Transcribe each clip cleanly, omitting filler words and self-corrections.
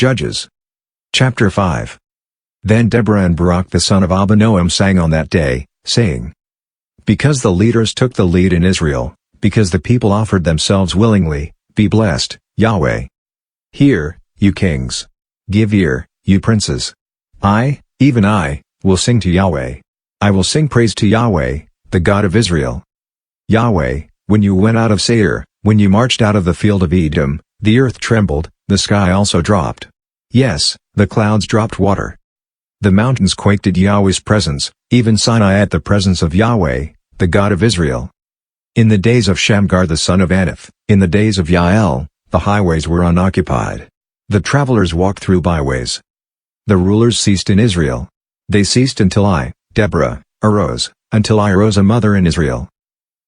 Judges. Chapter 5. Then Deborah and Barak the son of Abinoam sang on that day, saying, Because the leaders took the lead in Israel, because the people offered themselves willingly, be blessed, Yahweh. Hear, you kings. Give ear, you princes. I, even I, will sing to Yahweh. I will sing praise to Yahweh, the God of Israel. Yahweh, when you went out of Seir, when you marched out of the field of Edom, the earth trembled, the sky also dropped. Yes, the clouds dropped water. The mountains quaked at Yahweh's presence, even Sinai at the presence of Yahweh, the God of Israel. In the days of Shamgar the son of Anath, in the days of Yael, the highways were unoccupied. The travelers walked through byways. The rulers ceased in Israel. They ceased until I, Deborah, arose, until I arose a mother in Israel.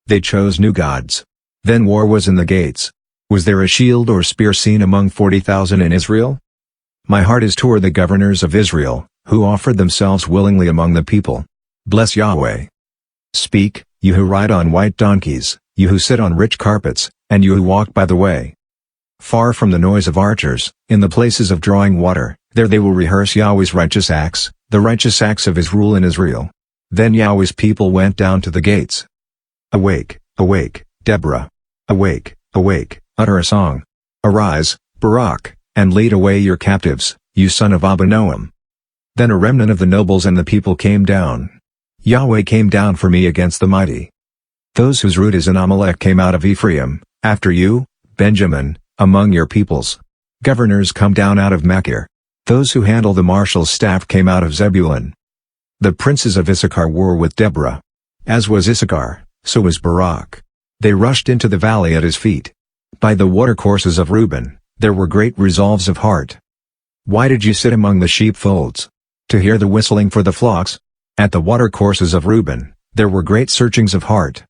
They chose new gods. Then war was in the gates. Was there a shield or spear seen among 40,000 in Israel? My heart is toward the governors of Israel, who offered themselves willingly among the people. Bless Yahweh. Speak, you who ride on white donkeys, you who sit on rich carpets, and you who walk by the way. Far from the noise of archers, in the places of drawing water, there they will rehearse Yahweh's righteous acts, the righteous acts of his rule in Israel. Then Yahweh's people went down to the gates. Awake, awake, Deborah. Awake, awake, utter a song. Arise, Barak, and lead away your captives, you son of Abinoam. Then a remnant of the nobles and the people came down. Yahweh came down for me against the mighty. Those whose root is in Amalek came out of Ephraim, after you, Benjamin, among your peoples. Governors come down out of Machir. Those who handle the marshal's staff came out of Zebulun. The princes of Issachar war with Deborah. As was Issachar, so was Barak. They rushed into the valley at his feet. By the watercourses of Reuben, there were great resolves of heart. Why did you sit among the sheepfolds? To hear the whistling for the flocks? At the watercourses of Reuben, there were great searchings of heart.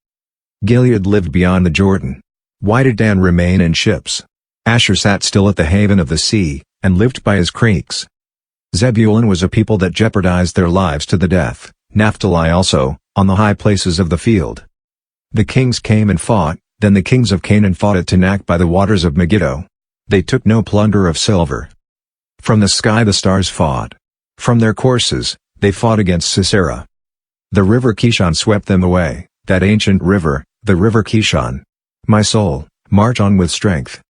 Gilead lived beyond the Jordan. Why did Dan remain in ships? Asher sat still at the haven of the sea, and lived by his creeks. Zebulun was a people that jeopardized their lives to the death, Naphtali also, on the high places of the field. The kings came and fought, then the kings of Canaan fought at Tanakh by the waters of Megiddo. They took no plunder of silver. From the sky the stars fought. From their courses, they fought against Sisera. The river Kishon swept them away, that ancient river, the river Kishon. My soul, march on with strength.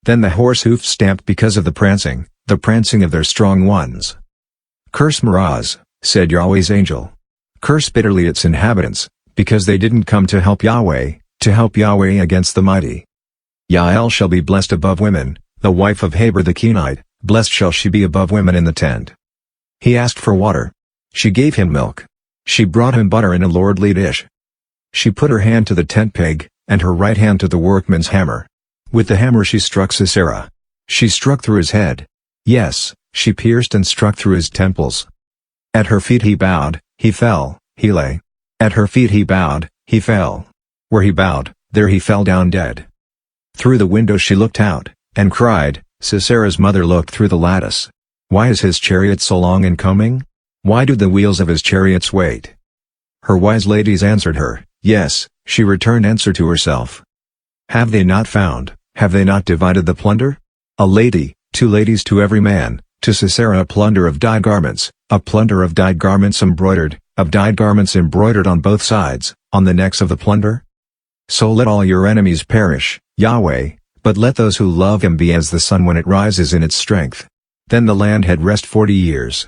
Then the horse hoofs stamped because of the prancing of their strong ones. Curse Meroz, said Yahweh's angel. Curse bitterly its inhabitants, because they didn't come to help Yahweh against the mighty. Yael shall be blessed above women, the wife of Heber the Kenite, blessed shall she be above women in the tent. He asked for water. She gave him milk. She brought him butter in a lordly dish. She put her hand to the tent peg, and her right hand to the workman's hammer. With the hammer she struck Sisera. She struck through his head. Yes, she pierced and struck through his temples. At her feet he bowed, he fell, he lay. At her feet he bowed, he fell. Where he bowed, there he fell down dead. Through the window she looked out, and cried. Sisera's mother looked through the lattice. Why is his chariot so long in coming? Why do the wheels of his chariots wait? Her wise ladies answered her, yes, she returned answer to herself. Have they not found, have they not divided the plunder? A lady, 2 ladies to every man, to Sisera a plunder of dyed garments, a plunder of dyed garments embroidered on both sides, on the necks of the plunder? So let all your enemies perish, Yahweh, but let those who love him be as the sun when it rises in its strength. Then the land had rest 40 years.